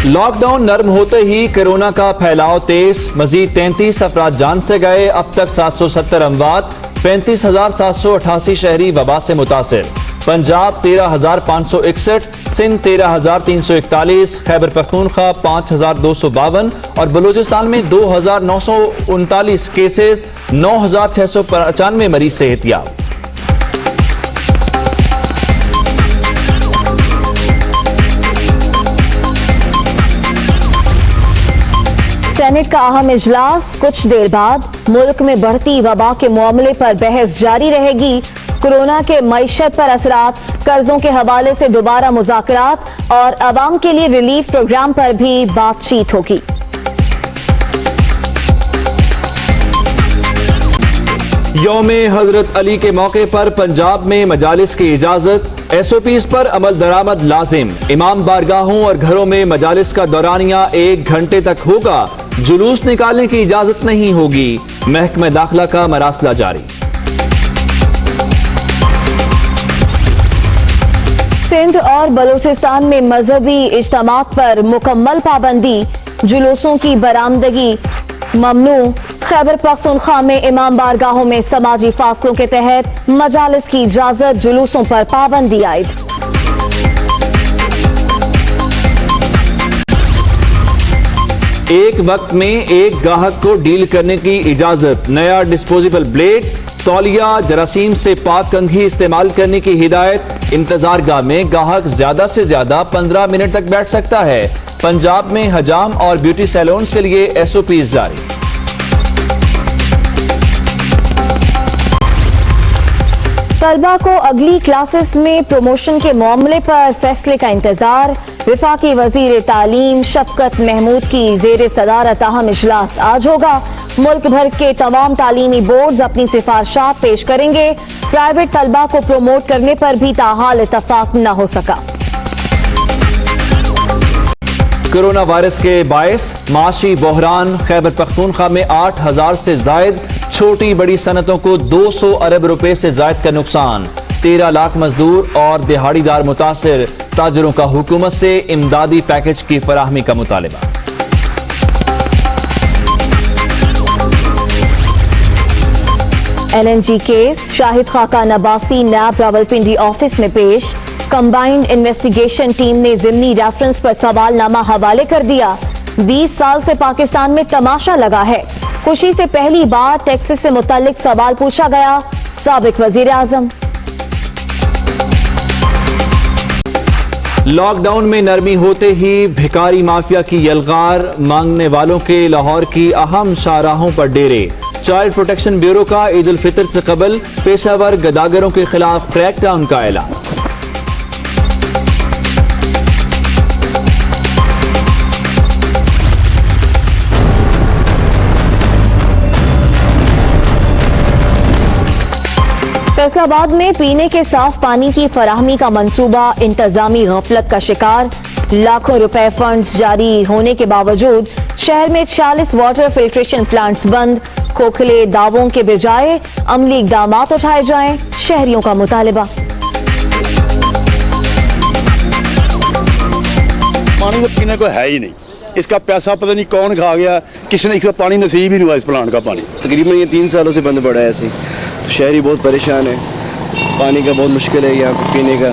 Lock down نرم ہوتے ہی corona کا پھیلاؤ تیز، مزید 33 افراد جان سے گئے، اب تک 770 اموات، 35,788 شہری وبا سے متاثر۔ پنجاب 13,561، سندھ 13,341، خیبر پختونخوا 5,252 اور بلوچستان میں 2,939 کیسز، 9,695 مریض صحت یاب۔ سینٹ کا اہم اجلاس، کچھ دیر بعد ملک میں بڑھتی وبا کے معاملے پر بحث جاری رہے گی۔ کورونا کے معیشت پر اثرات، قرضوں کے حوالے سے دوبارہ مذاکرات اور عوام کے لیے ریلیف پروگرام پر بھی بات چیت ہوگی۔ یوم حضرت علی کے موقع پر پنجاب میں مجالس کی اجازت، ایس او پیز پر عمل درآمد لازم، امام بارگاہوں اور گھروں میں مجالس کا دورانیہ 1 گھنٹے تک ہوگا، جلوس نکالنے کی اجازت نہیں ہوگی، محکمہ داخلہ کا مراسلہ جاری۔ سندھ اور بلوچستان میں مذہبی اجتماعات پر مکمل پابندی، جلوسوں کی برآمدگی ممنوع۔ خیبر پختونخوا میں امام بارگاہوں میں سماجی فاصلوں کے تحت مجالس کی اجازت، جلوسوں پر پابندی عائد۔ ایک وقت میں ایک گاہک کو ڈیل کرنے کی اجازت، نیا ڈسپوزیبل بلیڈ، تولیہ، جراثیم سے پاک کنگھی استعمال کرنے کی ہدایت، انتظار گاہ میں گاہک زیادہ سے زیادہ 15 منٹ تک بیٹھ سکتا ہے۔ پنجاب میں حجام اور بیوٹی سیلونز کے لیے ایس او پیز جاری۔ طلبہ کو اگلی کلاسز میں پروموشن کے معاملے پر فیصلے کا انتظار، وفاقی وزیر تعلیم شفقت محمود کی زیر صدارت اہم اجلاس آج ہوگا۔ ملک بھر کے تمام تعلیمی بورڈز اپنی سفارشات پیش کریں گے، پرائیویٹ طلبہ کو پروموٹ کرنے پر بھی تاحال اتفاق نہ ہو سکا۔ کورونا وائرس کے باعث معاشی بحران، خیبر پختونخوا میں 8,000 سے زائد چھوٹی بڑی صنعتوں کو 200 ارب روپے سے زائد کا نقصان، 13 لاکھ مزدور اور دہاڑی دار متاثر، تاجروں کا حکومت سے امدادی پیکج کی فراہمی کا مطالبہ۔ ایل این جی کیس، شاہد خاکہ نباسی نیب راولپنڈی آفس میں پیش، کمبائنڈ انویسٹیگیشن ٹیم نے ضمنی ریفرنس پر سوال نامہ حوالے کر دیا۔ 20 سال سے پاکستان میں تماشا لگا ہے، خوشی سے پہلی بار ٹیکسس سے متعلق سوال پوچھا گیا، سابق وزیر اعظم۔ لاک ڈاؤن میں نرمی ہوتے ہی بھکاری مافیا کی یلغار، مانگنے والوں کے لاہور کی اہم شاہراہوں پر ڈیرے۔ چائلڈ پروٹیکشن بیورو کا عید الفطر سے قبل پیشہ ور گداگروں کے خلاف کریک ڈاؤن کا اعلان۔ فیصل آباد میں پینے کے صاف پانی کی فراہمی کا منصوبہ انتظامی غفلت کا شکار، لاکھوں روپے فنڈز جاری ہونے کے باوجود شہر میں 46 واٹر فلٹریشن پلانٹس بند، کھوکھلے دعووں کے بجائے عملی اقدامات اٹھائے جائیں، شہریوں کا مطالبہ۔ پانی تو پینے کو ہے ہی نہیں، اس کا پیسہ پتہ نہیں کون کھا گیا، کسی نے اس کا پانی نصیب ہی نہیں ہوا، اس پلانٹ کا پانی تقریباً یہ 3 سالوں سے بند پڑا ہے ایسے، تو شہری بہت پریشان ہے، پانی کا بہت مشکل ہے یہاں پینے کا،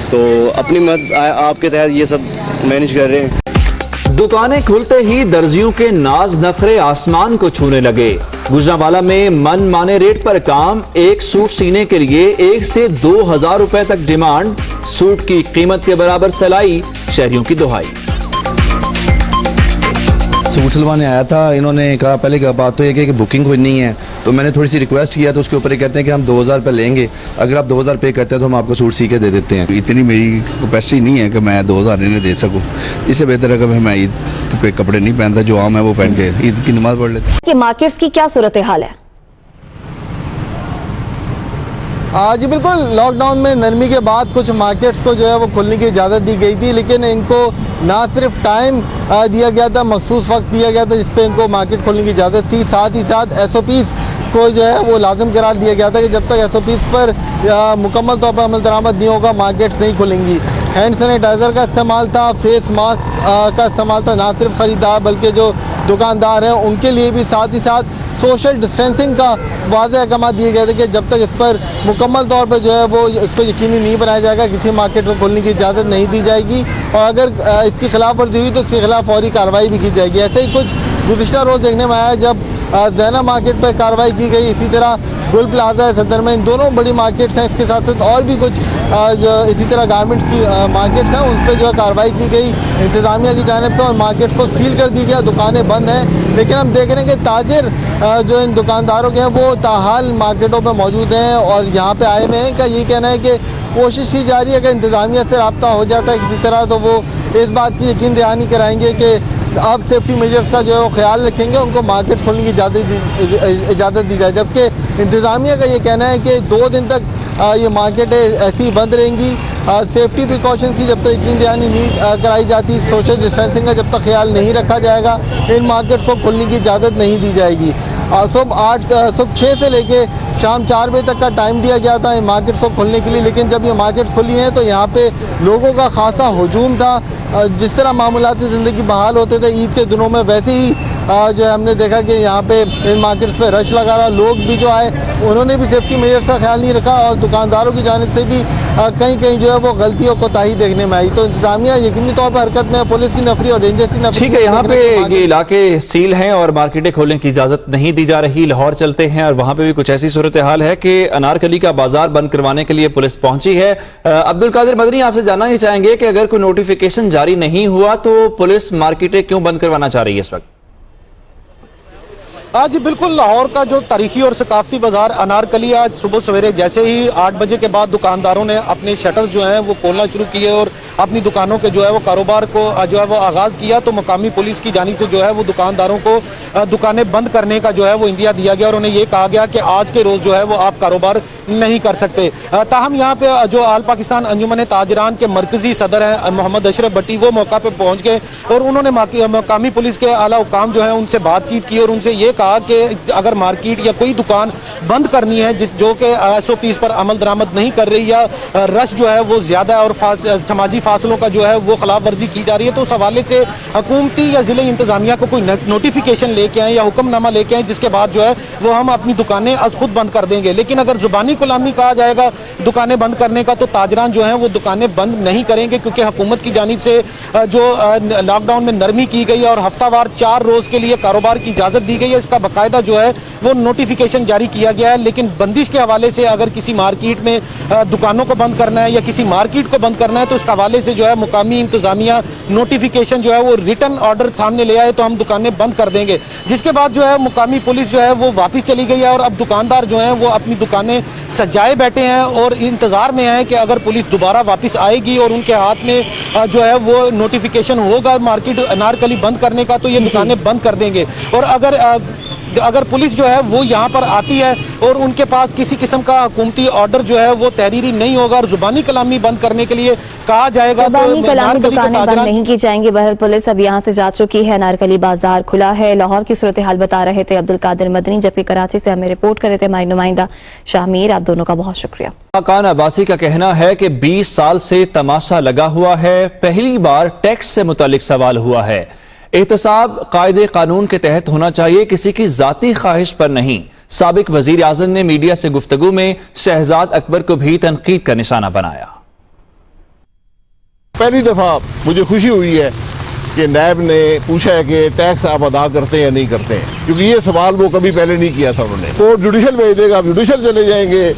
تو اپنی مدد آپ کے تحت یہ سب مینیج کر رہے ہیں۔ دکانیں کھلتے ہی درزیوں کے ناز نخرے آسمان کو چھونے لگے۔ گجرانوالہ میں من مانے ریٹ پر کام، ایک سوٹ سینے کے لیے 1 سے 2,000 روپے تک ڈیمانڈ، سوٹ کی قیمت کے برابر سلائی، شہریوں کی دہائی۔ سوٹ سلوانے آیا تھا، انہوں نے کہا پہلے کا بات تو یہ کہ بکنگ کوئی نہیں ہے، تو میں نے تھوڑی سی ریکویسٹ کیا تو اس کے اوپر یہ کہتے ہیں کہ ہم 2,000 روپے لیں گے، اگر آپ 2,000 پے کرتے ہیں تو ہم آپ کو سوٹ سی کے دے دیتے ہیں۔ اتنی میری کیپیسٹی نہیں ہے کہ میں 2,000 انہیں دے سکوں، اس سے بہتر ہے کہ میں عید پہ کپڑے نہیں پہنتا، جو عام ہے وہ پہن کے عید کی نماز پڑھ لیتا ہوں۔ کہ مارکیٹس کی کیا صورتحال ہے؟ جی بالکل، لاک ڈاؤن میں نرمی کے بعد کچھ مارکیٹس کو جو ہے وہ کھلنے کی اجازت دی گئی تھی، لیکن ان کو نہ صرف ٹائم دیا گیا تھا، مخصوص وقت دیا گیا تھا جس پہ ان کو مارکیٹ کھولنے کی اجازت تھی، ساتھ ہی ساتھ ایس او پیز کو جو ہے وہ لازم قرار دیا گیا تھا کہ جب تک ایس او پیز پر مکمل طور پر عمل درآمد نہیں ہوگا مارکیٹس نہیں کھلیں گی۔ हैंड सैनिटाइज़र का इस्तेमाल था, फेस मास्क का इस्तेमाल था, ना सिर्फ ख़रीदार बल्कि जो दुकानदार हैं उनके लिए भी, साथ ही साथ सोशल डिस्टेंसिंग का वाज़ेह अहकाम दिए गए थे कि जब तक इस पर मुकम्मल तौर पर जो है वो इसको यकीनी नहीं बनाया जाएगा, किसी मार्केट में खोलने की इजाज़त नहीं दी जाएगी, और अगर इसकी खिलाफ वर्जी हुई तो इसके खिलाफ फौरी कार्रवाई भी की जाएगी। ऐसे ही कुछ गुज़िश्ता रोज़ देखने में आया जब ज़ैना मार्केट पर कार्रवाई की गई, इसी तरह गुल प्लाजा है सदर में, इन दोनों बड़ी मार्केट्स हैं, इसके साथ साथ और भी कुछ जो इसी तरह गारमेंट्स की मार्केट्स हैं उन पर जो है कार्रवाई की गई इंतज़ामिया की जानिब से, और मार्केट्स को सील कर दी गया, दुकानें बंद हैं। लेकिन हम देख रहे हैं कि ताजिर जो इन दुकानदारों के हैं वो ताहाल मार्केटों में मौजूद हैं और यहाँ पे आए हुए हैं। का ये कहना है कि कोशिश की जा रही है कि इंतज़ामिया से रब्ता हो जाता है किसी तरह, तो वो इस बात की यकीन दहानी कराएंगे कि अब सेफ्टी मेजर्स का जो है वो ख्याल रखेंगे, उनको मार्केट खोलने की इजाज़त दी जाए। जबकि इंतज़ामिया का ये कहना है कि 2 दिन तक ये मार्केटें ऐसी ही बंद रहेंगी, सेफ्टी प्रिकॉशन की जब तक यकीन दहानी नहीं कराई जाती, सोशल डिस्टेंसिंग का जब तक ख्याल नहीं रखा जाएगा, इन मार्केट्स को खोलने की इजाज़त नहीं दी जाएगी। सुबह 6 से लेके शाम 4 बजे तक का टाइम दिया गया था इन मार्केट्स को खोलने के लिए, लेकिन जब ये मार्केट्स खुली हैं तो यहाँ पे लोगों का खासा हुजूम था। जिस तरह मामूलाती ज़िंदगी बहाल होते थे ईद के दिनों में, वैसे ही जो है हमने देखा कि यहाँ पे इन मार्केट्स पे रश लगा रहा। लोग भी जो आए उन्होंने भी सेफ्टी मेजर्स का ख्याल नहीं रखा, और दुकानदारों की जानिब से भी कहीं कहीं जो है वो गलती और कोताही देखने में आई। तो इंतज़ामिया यकीनी तौर पर हरकत में, पुलिस की नफरी और रेंजर्स की नफरी। ठीक है, यहाँ पे ये इलाके सील हैं और मार्केटें खोलने की इजाजत नहीं दी जा रही। लाहौर चलते हैं और वहाँ पे भी कुछ ऐसी सूरत हाल है कि अनारकली का बाजार बंद करवाने के लिए पुलिस पहुंची है। अब्दुल कादिर मदनी, आपसे जानना ये चाहेंगे कि अगर कोई नोटिफिकेशन जारी नहीं हुआ तो पुलिस मार्केटें क्यों बंद करवाना चाह रही है इस वक्त? आज बिल्कुल लाहौर का जो तारीखी और सकाफती बाजार अनारकली, आज सुबह सवेरे जैसे ही 8 बजे के बाद दुकानदारों ने अपने शटर जो हैं वो खोलना शुरू किए और अपनी दुकानों के जो है वो कारोबार को जो है वो आगाज़ किया, तो मकामी पुलिस की जानिब से जो है वो दुकानदारों को दुकानें बंद करने का जो है वो इंदिया दिया गया, और उन्हें ये कहा गया कि आज के रोज़ जो है वो आप कारोबार नहीं कर सकते। ताहम यहाँ पे जो आल पाकिस्तान अंजुमन ताजरान के मरकजी सदर हैं मोहम्मद अशरफ भट्टी, वो मौका पे पहुँच गए और उन्होंने मकामी पुलिस के आला हुकाम जो है उनसे बातचीत की और उनसे ये कहा कि अगर मार्केट या कोई दुकान बंद करनी है जो कि SOPs पर अमल दरामद नहीं कर रही, या रश जो है वो ज़्यादा है और समाजी फासलों का जो है वो खिलाफ वर्जी की जा रही है, तो उस हवाले से हुकूमती या ज़िले इंतज़ामिया को कोई नोटिफिकेशन लेके आएँ या हुक्मनामा लेके आएँ, जिसके बाद जो है वो हम अपनी दुकानें अज खुद बंद कर देंगे। लेकिन अगर ज़ुबानी गुलामी कहा जाएगा दुकानें बंद करने का, तो ताजरान जो है वो दुकानें बंद नहीं करेंगे, क्योंकि हुकूमत की जानिब से जो लॉकडाउन में नरमी की गई है और हफ्तावार 4 रोज़ के लिए कारोबार की इजाज़त दी गई है, इसका बाकायदा जो है वो नोटिफिकेशन जारी किया गया है। लेकिन बंदिश के हवाले से अगर किसी मार्केट में दुकानों को बंद करना है या किसी मार्केट को बंद करना है, तो उसके हवाले से जो है मुकामी इंतज़ामिया नोटिफिकेशन जो है वो रिटन ऑर्डर सामने ले आए तो हम दुकानें बंद कर देंगे। जिसके बाद जो है मुकामी पुलिस जो है वो वापस चली गई है और अब दुकानदार जो हैं वो अपनी दुकानें सजाए बैठे हैं और इंतज़ार में हैं कि अगर पुलिस दोबारा वापस आएगी और उनके हाथ में जो है वो नोटिफिकेशन होगा मार्केट अनारकली बंद करने का, तो ये दुकानें बंद कर देंगे। और अगर पुलिस जो है वो यहाँ पर आती है और उनके पास किसी किस्म का हुकूमती ऑर्डर जो है वो तहरीरी नहीं होगा और जुबानी कलामी बंद करने के लिए कहा जाएगा, तो दुकानें बंद नहीं की जाएंगी। बहरहाल पुलिस अब यहाँ से जा चुकी है, अनारकली बाजार खुला है। लाहौर की सूरत हाल बता रहे थे अब्दुल कादिर मदनी, जबकि कराची से हमें रिपोर्ट कर रहे थे हमारे नुमाइंदा शाहमीर। आप दोनों का बहुत शुक्रिया। खाकान अब्बासी का कहना है कि 20 साल से तमाशा लगा हुआ है, पहली बार टैक्स से मुतालिक सवाल हुआ है। एहतसाब कायदे कानून के तहत होना चाहिए, किसी की जाती ख्वाहिश पर नहीं। साबिक वजीर आज़म ने मीडिया से गुफ्तगू में शहजाद अकबर को भी तनकीद का निशाना बनाया। पहली दफा मुझे खुशी हुई है कि नैब ने पूछा है कि टैक्स आप अदा करते हैं या नहीं करते हैं, क्योंकि ये सवाल वो कभी पहले नहीं किया था उन्होंने। कोर्ट जुडिशल भेज देगा, आप जुडिशल चले जाएंगे,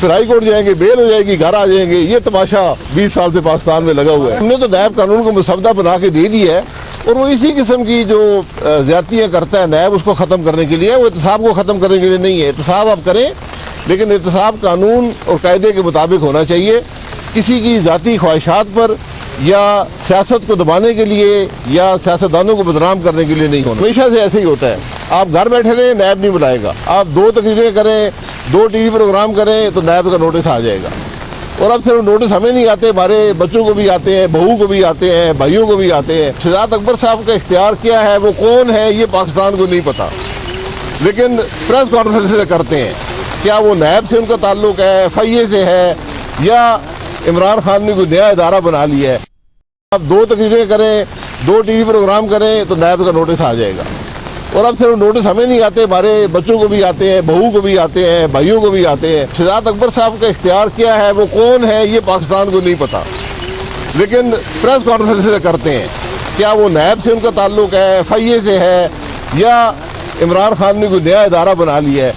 फिर हाई कोर्ट जाएंगे, बेल हो जाएगी, घर आ जाएंगे। ये तमाशा 20 साल से पाकिस्तान में लगा हुआ है। हमने तो नैब कानून को मुसवदा बना के दे दी है और वो इसी किस्म की जो ज्यादतियाँ करता है नैब, उसको ख़त्म करने के लिए, वो एहतसाब को ख़त्म करने के लिए नहीं है। एहतसाब आप करें, लेकिन एहतसाब कानून और कायदे के मुताबिक होना चाहिए। किसी की ज़ाती ख्वाहिशात पर या सियासत को दबाने के लिए या सियासतदानों को बदनाम करने के लिए नहीं होना। हमेशा से ऐसे ही होता है, आप घर बैठे रहें, नैब नहीं बुलाएगा। आप 2 तकरीरें करें, 2 TV प्रोग्राम करें तो नैब का नोटिस आ जाएगा। और अब सिर्फ नोटिस हमें नहीं आते, हमारे बच्चों को भी आते हैं, बहू को भी आते हैं, भाइयों को भी आते हैं। शहजाद अकबर साहब का इख्तियार क्या है, वो कौन है, ये पाकिस्तान को नहीं पता, लेकिन प्रेस कॉन्फ्रेंस से करते हैं। क्या वो नैब से उनका ताल्लुक है, FIA से है, या इमरान खान ने कोई नया इदारा बना लिया है, अब 2 तकरीरें करें, 2 टीवी प्रोग्राम करें तो नैब का नोटिस आ जाएगा। और अब सिर्फ नोटिस हमें नहीं आते, हमारे बच्चों को भी आते हैं, बहू को भी आते हैं, भाइयों को भी आते हैं। शहजाद अकबर साहब का इख्तियार क्या है, वो कौन है, ये पाकिस्तान को नहीं पता, लेकिन प्रेस कॉन्फ्रेंस से करते हैं। क्या वो नैब से उनका ताल्लुक है, FIA से है, या इमरान खान ने कोई नया इदारा बना लिया है।